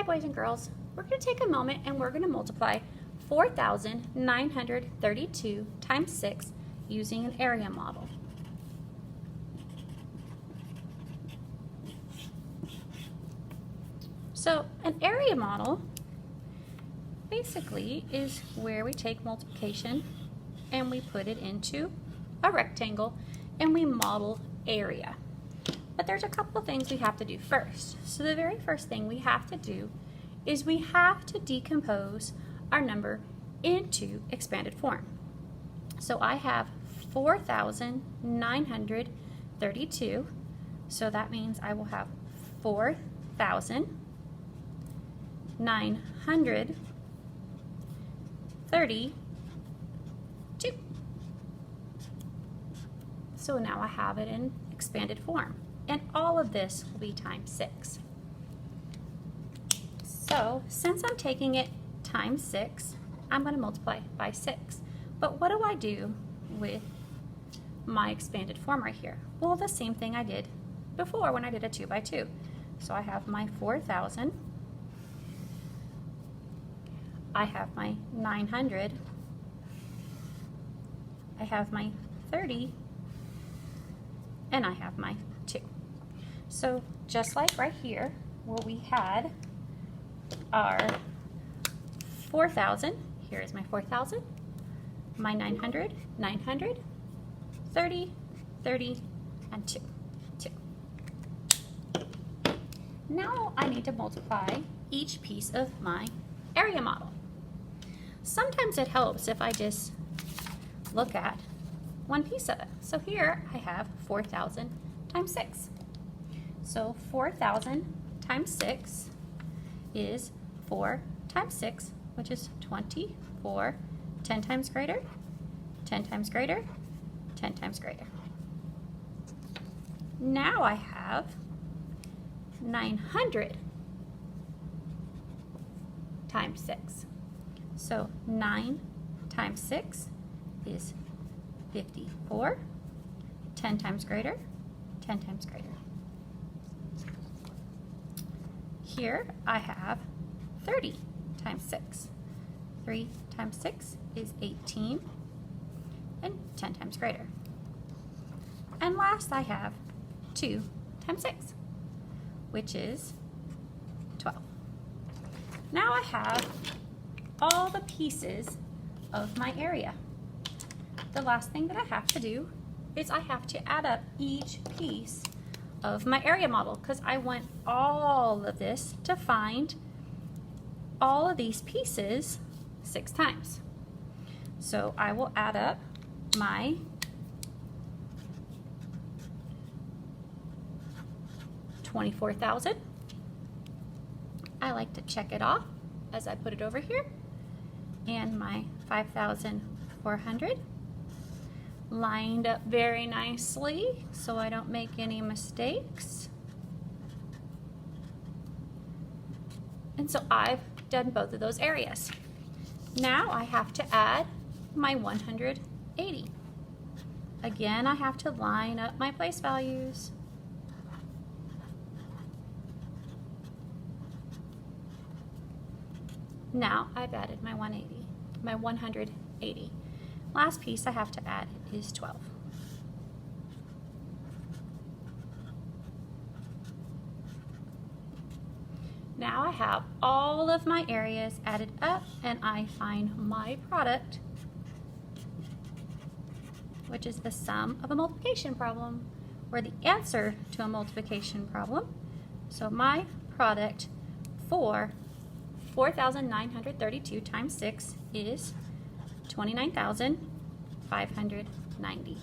boys and girls, we're going to take a moment and we're going to multiply 4,932 times 6 using an area model. So an area model basically is where we take multiplication and we put it into a rectangle and we model area. But there's a couple of things we have to do first. So the very first thing we have to do is we have to decompose our number into expanded form. So I have 4,932, so that means I will have 4,932. So now I have it in expanded form. And all of this will be times 6. So since I'm taking it times 6, I'm going to multiply by 6. But what do I do with my expanded form right here? Well, the same thing I did before when I did a 2 by 2. So I have my 4,000, I have my 900, I have my 30, and I have my 2. So just like right here where we had our 4,000, here is my 4,000, my 900, 900, 30, 30, and 2, 2. Now I need to multiply each piece of my area model. Sometimes it helps if I just look at one piece of it. So here I have 4,000 times 6. So 4,000 times 6 is 4 times 6, which is 24. 10 times greater, 10 times greater, 10 times greater. Now I have 900 times 6. So 9 times 6 is 54. 10 times greater, 10 times greater. Here I have 30 times 6. 3 times 6 is 18, and 10 times greater. And last I have 2 times 6, which is 12. Now I have all the pieces of my area. The last thing that I have to do is I have to add up each piece of my area model because I want all of this to find all of these pieces 6 times. So I will add up my $24,000. I like to check it off as I put it over here. And my 5,400 lined up very nicely so I don't make any mistakes. And so I've done both of those areas. Now I have to add my 180. Again, I have to line up my place values. Now I've added my 180. Last piece I have to add is 12. Now I have all of my areas added up and I find my product, which is the sum of a multiplication problem or the answer to a multiplication problem. So my product for 4,932 times 6 is 29,590.